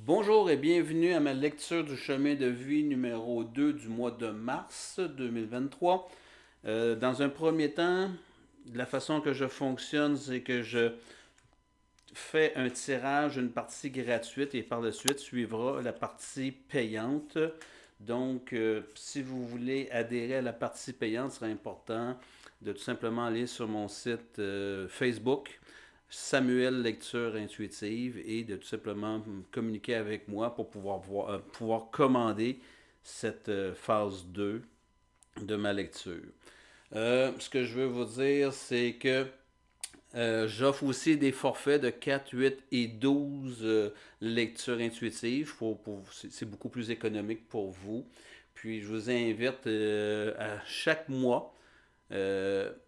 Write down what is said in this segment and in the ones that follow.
Bonjour et bienvenue à ma lecture du chemin de vie numéro 2 du mois de mars 2023. Dans un premier temps, la façon que je fonctionne, c'est que je fais un tirage, une partie gratuite et par la suite suivra la partie payante. Donc, si vous voulez adhérer à la partie payante, ce serait important de tout simplement aller sur mon site Facebook, Samuel Lecture Intuitive, et de tout simplement communiquer avec moi pour pouvoir commander cette phase 2 de ma lecture. Ce que je veux vous dire, c'est que j'offre aussi des forfaits de 4, 8 et 12 lectures intuitives. C'est beaucoup plus économique pour vous. Puis je vous invite à chaque mois,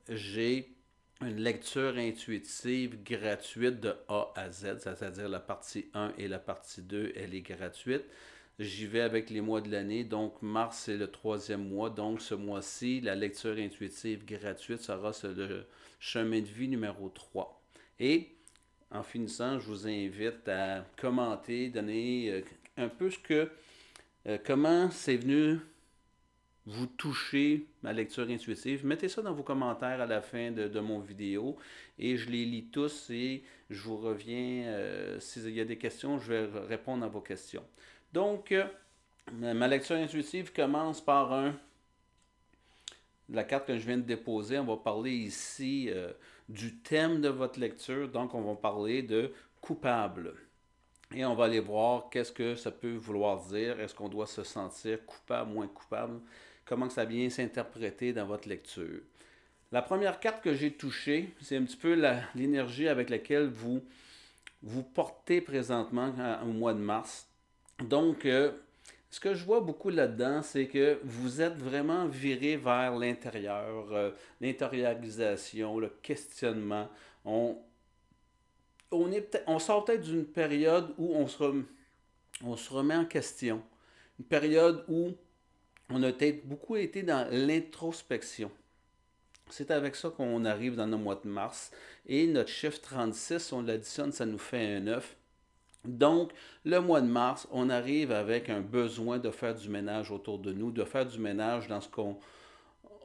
j'ai une lecture intuitive gratuite de A à Z, c'est-à-dire la partie 1 et la partie 2, elle est gratuite. J'y vais avec les mois de l'année, donc mars c'est le troisième mois, donc ce mois-ci, la lecture intuitive gratuite sera le chemin de vie numéro 3. Et en finissant, je vous invite à commenter, donner un peu comment c'est venu vous toucher ma lecture intuitive. Mettez ça dans vos commentaires à la fin de mon vidéo et je les lis tous et je vous reviens. S'il y a des questions, je vais répondre à vos questions. Donc, ma lecture intuitive commence par la carte que je viens de déposer. On va parler ici du thème de votre lecture. Donc, on va parler de coupable. Et on va aller voir qu'est-ce que ça peut vouloir dire. Est-ce qu'on doit se sentir coupable, moins coupable? Comment ça vient s'interpréter dans votre lecture? La première carte que j'ai touchée, c'est un petit peu l'énergie avec laquelle vous portez présentement au mois de mars. Donc, ce que je vois beaucoup là-dedans, c'est que vous êtes vraiment viré vers l'intérieur, l'intériorisation, le questionnement. On sort peut-être d'une période où on se remet en question. Une période où on a peut-être beaucoup été dans l'introspection. C'est avec ça qu'on arrive dans le mois de mars. Et notre chiffre 36, on l'additionne, ça nous fait un 9. Donc, le mois de mars, on arrive avec un besoin de faire du ménage autour de nous, de faire du ménage dans ce qu'on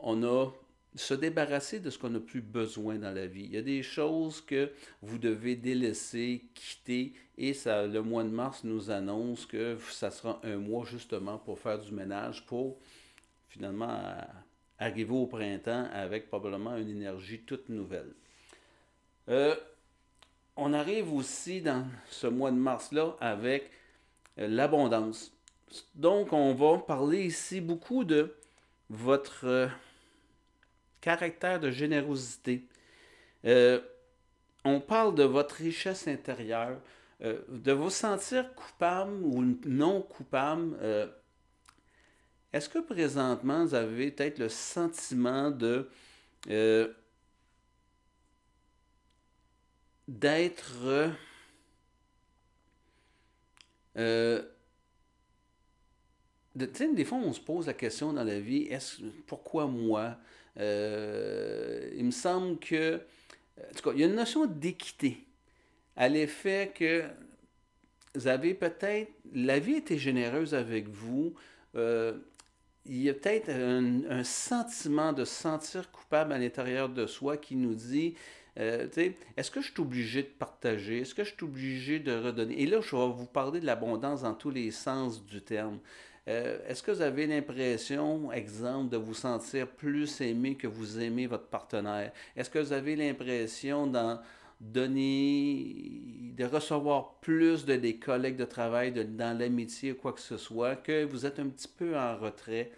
a, se débarrasser de ce qu'on n'a plus besoin dans la vie. Il y a des choses que vous devez délaisser, quitter, et ça, le mois de mars nous annonce que ça sera un mois justement pour faire du ménage, pour finalement arriver au printemps avec probablement une énergie toute nouvelle. Euh, on arrive aussi dans ce mois de mars-là avec l'abondance. Donc, on va parler ici beaucoup de votre caractère de générosité. Euh, on parle de votre richesse intérieure, de vous sentir coupable ou non coupable. Est-ce que présentement, vous avez peut-être le sentiment euh, d'être euh, des fois, on se pose la question dans la vie, pourquoi moi? Il me semble que, en tout cas, il y a une notion d'équité à l'effet que vous avez peut-être, la vie a été généreuse avec vous. euh, il y a peut-être un sentiment de se sentir coupable à l'intérieur de soi qui nous dit, est-ce que je suis obligé de partager? Est-ce que je suis obligé de redonner? Et là, je vais vous parler de l'abondance dans tous les sens du terme. Est-ce que vous avez l'impression, exemple, de vous sentir plus aimé que vous aimez votre partenaire? Est-ce que vous avez l'impression d'en donner, de recevoir plus de des collègues de travail, dans l'amitié ou quoi que ce soit, que vous êtes un petit peu en retrait?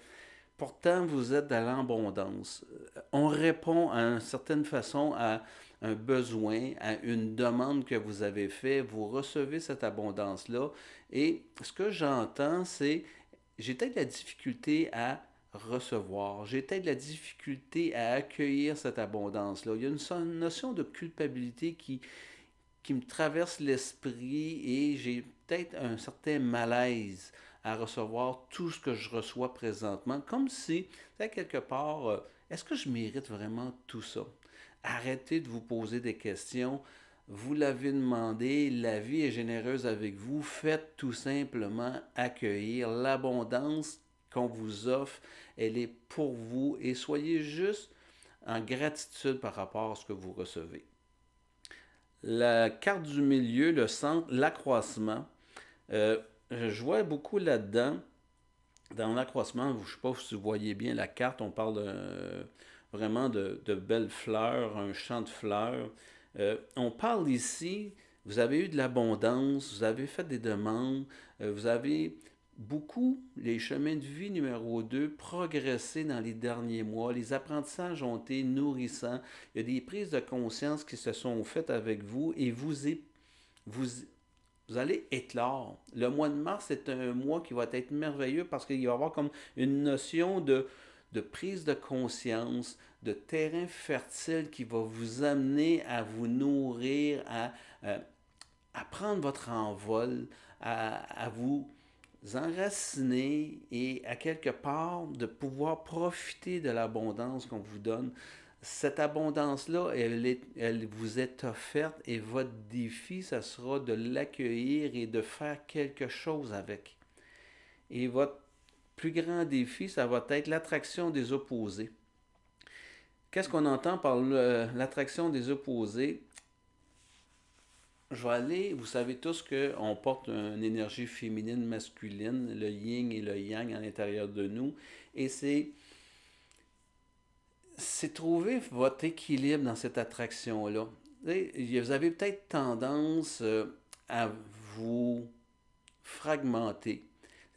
Pourtant, vous êtes dans l'abondance. On répond à une certaine façon à un besoin, à une demande que vous avez faite. Vous recevez cette abondance-là. Et ce que j'entends, c'est j'ai peut-être la difficulté à recevoir. J'ai peut-être la difficulté à accueillir cette abondance-là. Il y a une notion de culpabilité qui me traverse l'esprit et j'ai peut-être un certain malaise à recevoir tout ce que je reçois présentement, comme si, quelque part, est-ce que je mérite vraiment tout ça? Arrêtez de vous poser des questions. vous l'avez demandé, la vie est généreuse avec vous. Faites tout simplement accueillir l'abondance qu'on vous offre. Elle est pour vous et soyez juste en gratitude par rapport à ce que vous recevez. La carte du milieu, le centre, l'accroissement. Euh, je vois beaucoup là-dedans. Dans l'accroissement, je ne sais pas si vous voyez bien la carte, on parle vraiment de belles fleurs, un champ de fleurs. On parle ici, vous avez eu de l'abondance, vous avez fait des demandes, vous avez beaucoup, les chemins de vie numéro 2 progressé dans les derniers mois. Les apprentissages ont été nourrissants. Il y a des prises de conscience qui se sont faites avec vous et vous, vous allez éclore. Le mois de mars est un mois qui va être merveilleux parce qu'il va y avoir comme une notion de prise de conscience, de terrain fertile qui va vous amener à vous nourrir, à prendre votre envol, à vous enraciner et à quelque part de pouvoir profiter de l'abondance qu'on vous donne. Cette abondance-là, elle vous est offerte et votre défi, ça sera de l'accueillir et de faire quelque chose avec. Et votre plus grand défi, ça va être l'attraction des opposés. Qu'est-ce qu'on entend par l'attraction des opposés? Je vais aller, vous savez tous qu'on porte une énergie féminine, masculine, le yin et le yang à l'intérieur de nous. Et c'est trouver votre équilibre dans cette attraction-là. Vous avez peut-être tendance à vous fragmenter.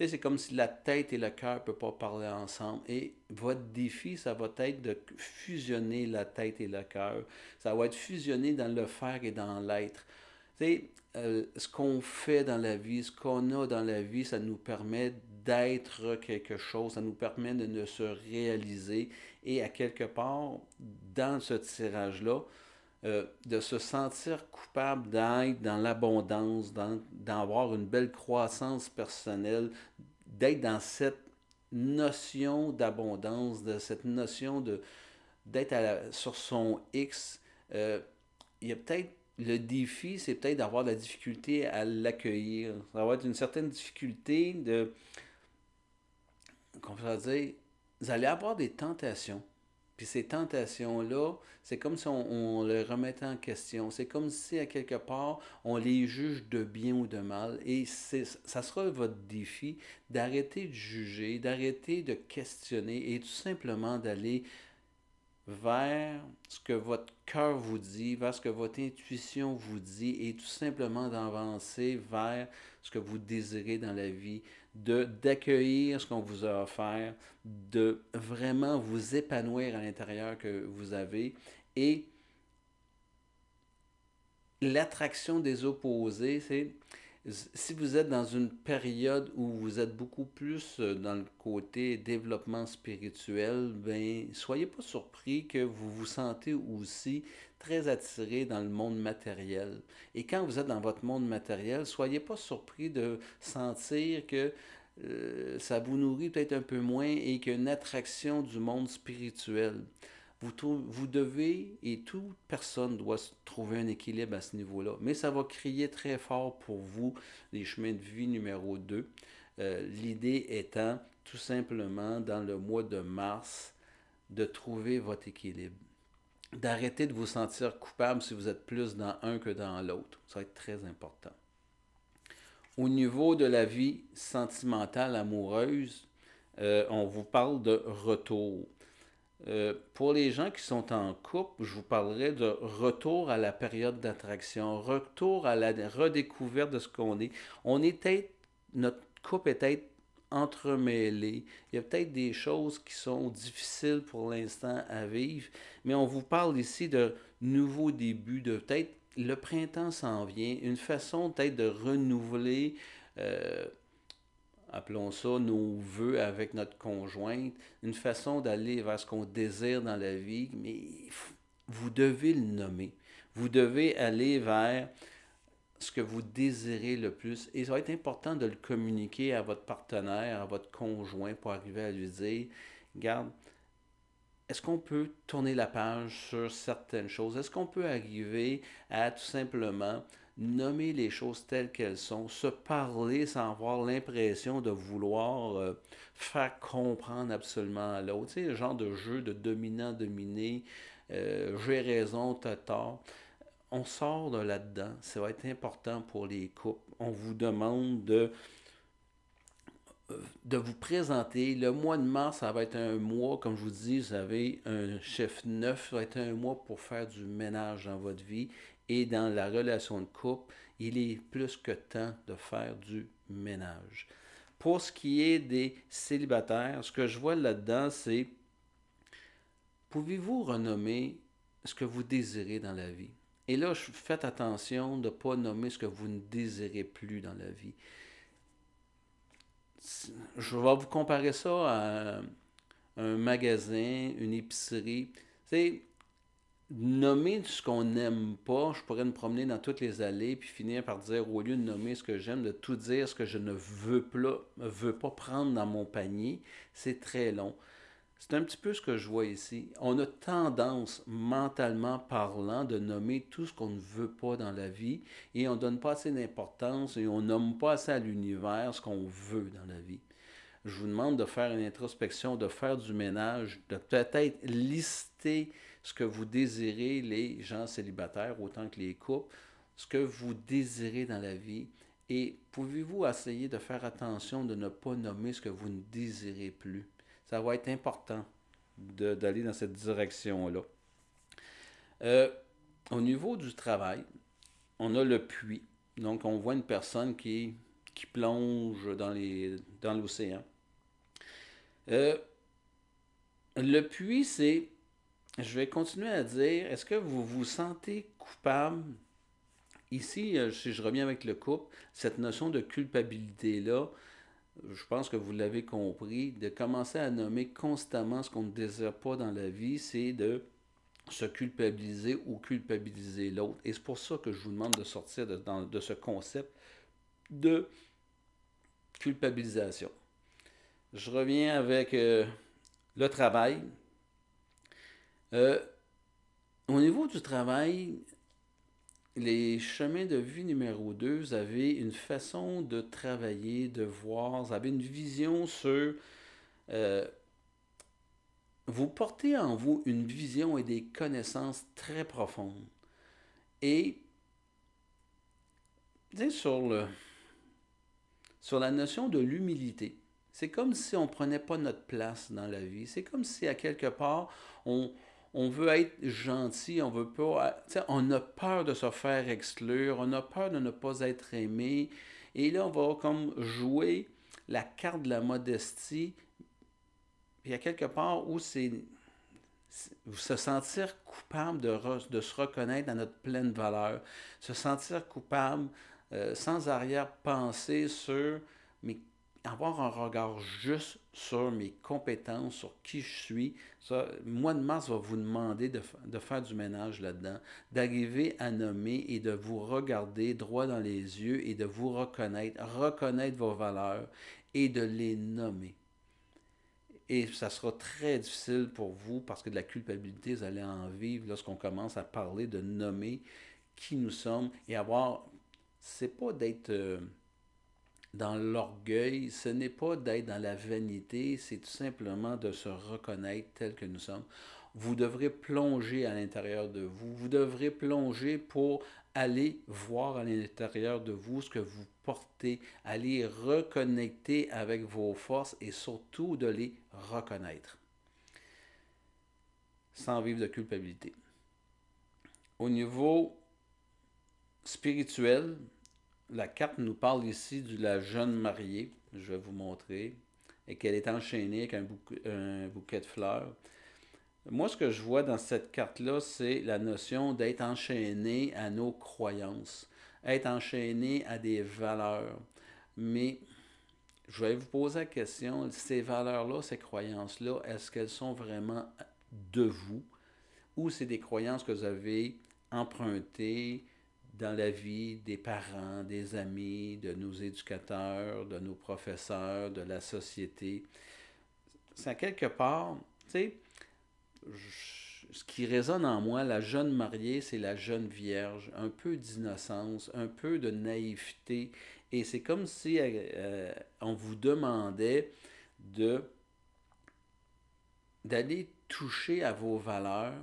C'est comme si la tête et le cœur ne peuvent pas parler ensemble. Et votre défi, ça va être de fusionner la tête et le cœur. Ça va être fusionné dans le faire et dans l'être. Ce qu'on fait dans la vie, ce qu'on a dans la vie, ça nous permet d'être quelque chose, ça nous permet de se réaliser et à quelque part, dans ce tirage-là, de se sentir coupable d'être dans l'abondance, d'avoir une belle croissance personnelle, d'être dans cette notion d'abondance, de cette notion d'être sur son X. Il y a peut-être le défi, c'est peut-être d'avoir de la difficulté à l'accueillir. Ça va être une certaine difficulté de, comment je dire, vous allez avoir des tentations. Puis ces tentations-là, c'est comme si on les remettait en question. C'est comme si, à quelque part, on les juge de bien ou de mal. Et ça sera votre défi d'arrêter de juger, d'arrêter de questionner et tout simplement d'aller vers ce que votre cœur vous dit, vers ce que votre intuition vous dit, et tout simplement d'avancer vers ce que vous désirez dans la vie, d'accueillir ce qu'on vous a offert, de vraiment vous épanouir à l'intérieur que vous avez, et l'attraction des opposés, c'est si vous êtes dans une période où vous êtes beaucoup plus dans le côté développement spirituel, ben soyez pas surpris que vous vous sentez aussi très attiré dans le monde matériel. Et quand vous êtes dans votre monde matériel, soyez pas surpris de sentir que ça vous nourrit peut-être un peu moins et qu'il y a une attraction du monde spirituel. Vous devez, et toute personne doit trouver un équilibre à ce niveau-là. Mais ça va crier très fort pour vous, les chemins de vie numéro 2. L'idée étant, tout simplement, dans le mois de mars, de trouver votre équilibre. D'arrêter de vous sentir coupable si vous êtes plus dans un que dans l'autre. Ça va être très important. Au niveau de la vie sentimentale, amoureuse, on vous parle de retour. Pour les gens qui sont en couple, je vous parlerai de retour à la période d'attraction, retour à la redécouverte de ce qu'on est. Notre couple est peut-être entremêlé. Il y a peut-être des choses qui sont difficiles pour l'instant à vivre, mais on vous parle ici de nouveaux débuts, de peut-être le printemps s'en vient, une façon peut-être de renouveler euh, appelons ça nos vœux avec notre conjointe, une façon d'aller vers ce qu'on désire dans la vie, mais vous devez le nommer. Vous devez aller vers ce que vous désirez le plus. Et ça va être important de le communiquer à votre partenaire, à votre conjoint pour arriver à lui dire, regarde, est-ce qu'on peut tourner la page sur certaines choses? Est-ce qu'on peut arriver à tout simplement nommer les choses telles qu'elles sont, se parler sans avoir l'impression de vouloir faire comprendre absolument à l'autre? Tu sais, le genre de jeu de dominant-dominé, j'ai raison, t'as tort. On sort de là-dedans. Ça va être important pour les couples. On vous demande de vous présenter. Le mois de mars, ça va être un mois, comme je vous dis, vous avez un chiffre 9, ça va être un mois pour faire du ménage dans votre vie et dans la relation de couple. Il est plus que temps de faire du ménage. Pour ce qui est des célibataires, ce que je vois là-dedans, c'est pouvez-vous renommer ce que vous désirez dans la vie? Et là, faites attention de ne pas nommer ce que vous ne désirez plus dans la vie. Je vais vous comparer ça à un magasin, une épicerie. Tu sais, nommer ce qu'on n'aime pas, je pourrais me promener dans toutes les allées puis finir par dire, au lieu de nommer ce que j'aime, de tout dire ce que je ne veux pas prendre dans mon panier, c'est très long. C'est un petit peu ce que je vois ici. On a tendance, mentalement parlant, de nommer tout ce qu'on ne veut pas dans la vie et on ne donne pas assez d'importance et on nomme pas assez à l'univers ce qu'on veut dans la vie. Je vous demande de faire une introspection, de faire du ménage, de peut-être lister ce que vous désirez, les gens célibataires autant que les couples, ce que vous désirez dans la vie. Et pouvez-vous essayer de faire attention de ne pas nommer ce que vous ne désirez plus? Ça va être important d'aller dans cette direction-là. Euh, Au niveau du travail, on a le puits. Donc, on voit une personne qui plonge dans l'océan. Euh, le puits, c'est, je vais continuer à dire, est-ce que vous vous sentez coupable? Ici, si je reviens avec le couple, cette notion de culpabilité-là, je pense que vous l'avez compris, de commencer à nommer constamment ce qu'on ne désire pas dans la vie, c'est de se culpabiliser ou culpabiliser l'autre. Et c'est pour ça que je vous demande de sortir de ce concept de culpabilisation. Je reviens avec le travail. Euh, Au niveau du travail, les chemins de vie numéro 2, vous avez une façon de travailler, de voir, vous avez une vision sur... euh, vous portez en vous une vision et des connaissances très profondes. Et sur la notion de l'humilité, c'est comme si on ne prenait pas notre place dans la vie. C'est comme si à quelque part, on, on veut être gentil, on veut pas, on a peur de se faire exclure, on a peur de ne pas être aimé. Et là, on va comme jouer la carte de la modestie. Puis il y a quelque part où c'est se sentir coupable de se reconnaître dans notre pleine valeur, se sentir coupable sans arrière-pensée sur mes, avoir un regard juste sur mes compétences, sur qui je suis. Ça, le mois de mars va vous demander de faire du ménage là-dedans, d'arriver à nommer et de vous regarder droit dans les yeux et de vous reconnaître vos valeurs et de les nommer. Et ça sera très difficile pour vous parce que de la culpabilité, vous allez en vivre lorsqu'on commence à parler de nommer qui nous sommes et avoir. C'est pas d'être dans l'orgueil, ce n'est pas d'être dans la vanité, c'est tout simplement de se reconnaître tel que nous sommes. Vous devrez plonger à l'intérieur de vous. Vous devrez plonger pour aller voir à l'intérieur de vous ce que vous portez, aller reconnecter avec vos forces et surtout de les reconnaître sans vivre de culpabilité. Au niveau spirituel, la carte nous parle ici de la jeune mariée, je vais vous montrer, et qu'elle est enchaînée avec un bouquet de fleurs. Moi, ce que je vois dans cette carte-là, c'est la notion d'être enchaîné à nos croyances, être enchaîné à des valeurs. Mais je vais vous poser la question, ces valeurs-là, ces croyances-là, est-ce qu'elles sont vraiment de vous ou c'est des croyances que vous avez empruntées dans la vie des parents, des amis, de nos éducateurs, de nos professeurs, de la société? C'est à quelque part, tu sais, ce qui résonne en moi, la jeune mariée, c'est la jeune vierge, un peu d'innocence, un peu de naïveté, et c'est comme si on vous demandait de d'aller toucher à vos valeurs.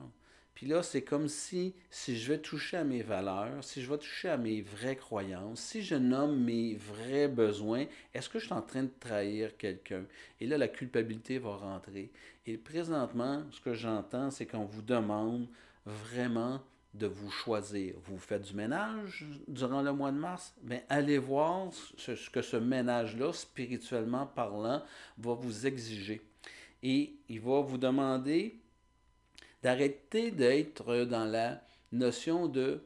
Puis là, c'est comme si je vais toucher à mes valeurs, si je vais toucher à mes vraies croyances, si je nomme mes vrais besoins, est-ce que je suis en train de trahir quelqu'un? Et là, la culpabilité va rentrer. Et présentement, ce que j'entends, c'est qu'on vous demande vraiment de vous choisir. Vous faites du ménage durant le mois de mars? Bien, allez voir ce que ce ménage-là, spirituellement parlant, va vous exiger. Et il va vous demander d'arrêter d'être dans la notion de,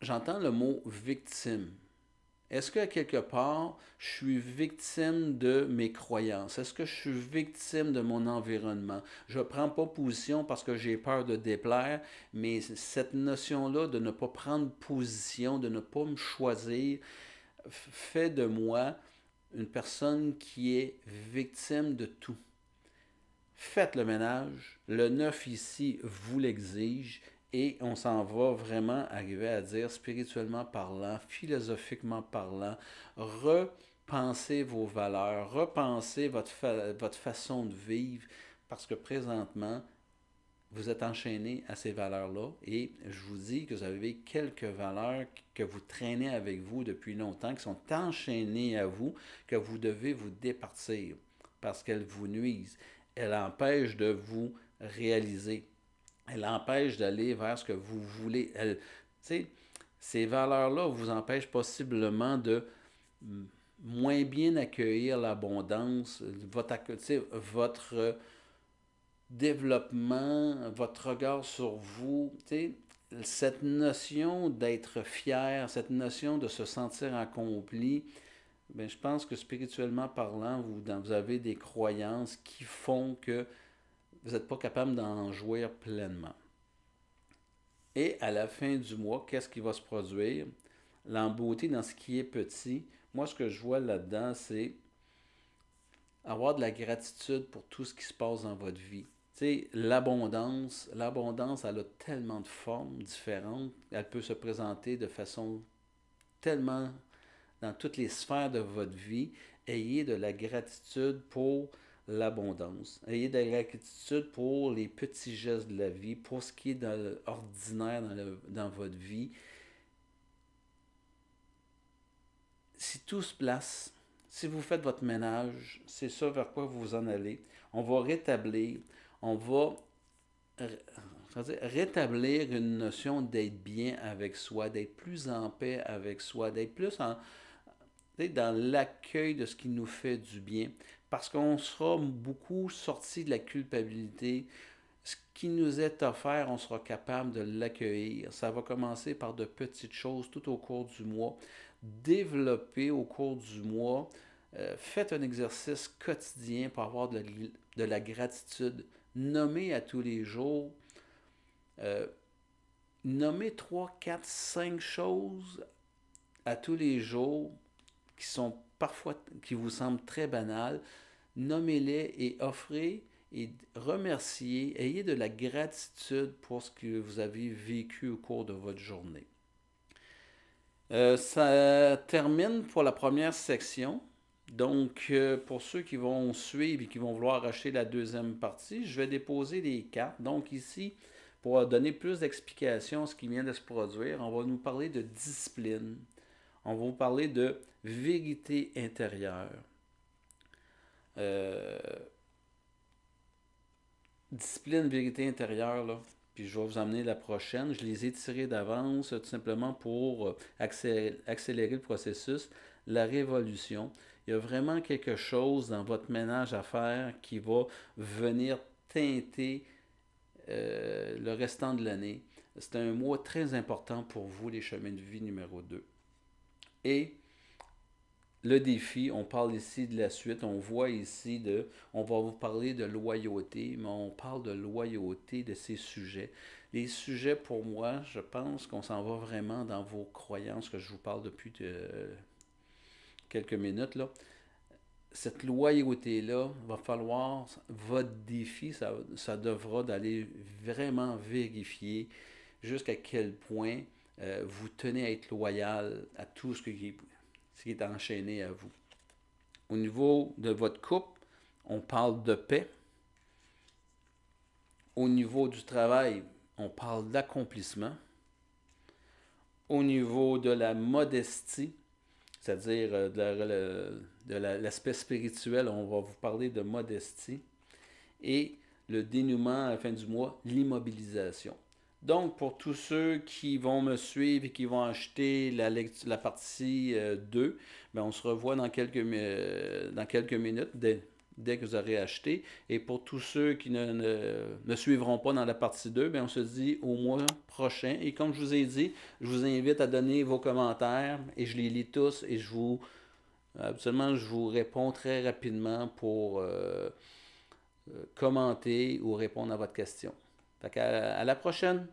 j'entends le mot victime. Est-ce que quelque part, je suis victime de mes croyances? Est-ce que je suis victime de mon environnement? Je ne prends pas position parce que j'ai peur de déplaire, mais cette notion-là de ne pas prendre position, de ne pas me choisir, fait de moi une personne qui est victime de tout. Faites le ménage, le neuf ici vous l'exige et on s'en va vraiment arriver à dire spirituellement parlant, philosophiquement parlant, repensez vos valeurs, repensez votre façon de vivre parce que présentement, vous êtes enchaîné à ces valeurs-là et je vous dis que vous avez quelques valeurs que vous traînez avec vous depuis longtemps, qui sont enchaînées à vous, que vous devez vous départir parce qu'elles vous nuisent. Elles empêchent de vous réaliser. Elles empêchent d'aller vers ce que vous voulez. Ces valeurs-là vous empêchent possiblement de moins bien accueillir l'abondance, votre développement, votre regard sur vous, cette notion d'être fier, cette notion de se sentir accompli, ben, je pense que spirituellement parlant, vous avez des croyances qui font que vous n'êtes pas capable d'en jouir pleinement. Et à la fin du mois, qu'est-ce qui va se produire? L'embeauté dans ce qui est petit. Moi, ce que je vois là-dedans, c'est avoir de la gratitude pour tout ce qui se passe dans votre vie. Tu sais, l'abondance, elle a tellement de formes différentes. Elle peut se présenter de façon tellement dans toutes les sphères de votre vie. Ayez de la gratitude pour l'abondance. Ayez de la gratitude pour les petits gestes de la vie, pour ce qui est ordinaire dans votre vie. Si tout se place, si vous faites votre ménage, c'est ça vers quoi vous vous en allez. On va rétablir, on va rétablir une notion d'être bien avec soi, d'être plus en paix avec soi, d'être plus dans l'accueil de ce qui nous fait du bien, parce qu'on sera beaucoup sorti de la culpabilité. Ce qui nous est offert, on sera capable de l'accueillir. Ça va commencer par de petites choses tout au cours du mois. Développer au cours du mois. Faites un exercice quotidien pour avoir de la gratitude. Nommez à tous les jours. Euh, Nommez 3, 4, 5 choses à tous les jours qui sont parfois, qui vous semblent très banales. Nommez-les et offrez et remerciez. Ayez de la gratitude pour ce que vous avez vécu au cours de votre journée. Ça termine pour la première section. Donc, pour ceux qui vont suivre et qui vont vouloir acheter la deuxième partie, je vais déposer les cartes. Donc ici, pour donner plus d'explications à ce qui vient de se produire, on va nous parler de discipline. On va vous parler de vérité intérieure. Euh, Discipline, vérité intérieure, là. Puis je vais vous emmener la prochaine. Je les ai tirées d'avance tout simplement pour accélérer le processus. La révolution. Il y a vraiment quelque chose dans votre ménage à faire qui va venir teinter le restant de l'année. C'est un mois très important pour vous, les chemins de vie numéro 2. Et le défi, on parle ici de la suite, on voit ici on va vous parler de loyauté, mais on parle de loyauté de ces sujets. Les sujets, pour moi, je pense qu'on s'en va vraiment dans vos croyances que je vous parle depuis quelques minutes, là. cette loyauté-là, va falloir, votre défi, ça devra d'aller vraiment vérifier jusqu'à quel point vous tenez à être loyal à tout ce qui est enchaîné à vous. Au niveau de votre couple, on parle de paix. Au niveau du travail, on parle d'accomplissement. Au niveau de la modestie, c'est-à-dire de l'aspect spirituel, on va vous parler de modestie. Et le dénouement à la fin du mois, l'immobilisation. Donc, pour tous ceux qui vont me suivre et qui vont acheter la partie 2, ben, on se revoit dans quelques minutes dès que vous aurez acheté. Et pour tous ceux qui ne suivront pas dans la partie 2, ben, on se dit au mois prochain. Et comme je vous ai dit, je vous invite à donner vos commentaires et je les lis tous et absolument, je vous réponds très rapidement pour commenter ou répondre à votre question. Fait à la prochaine!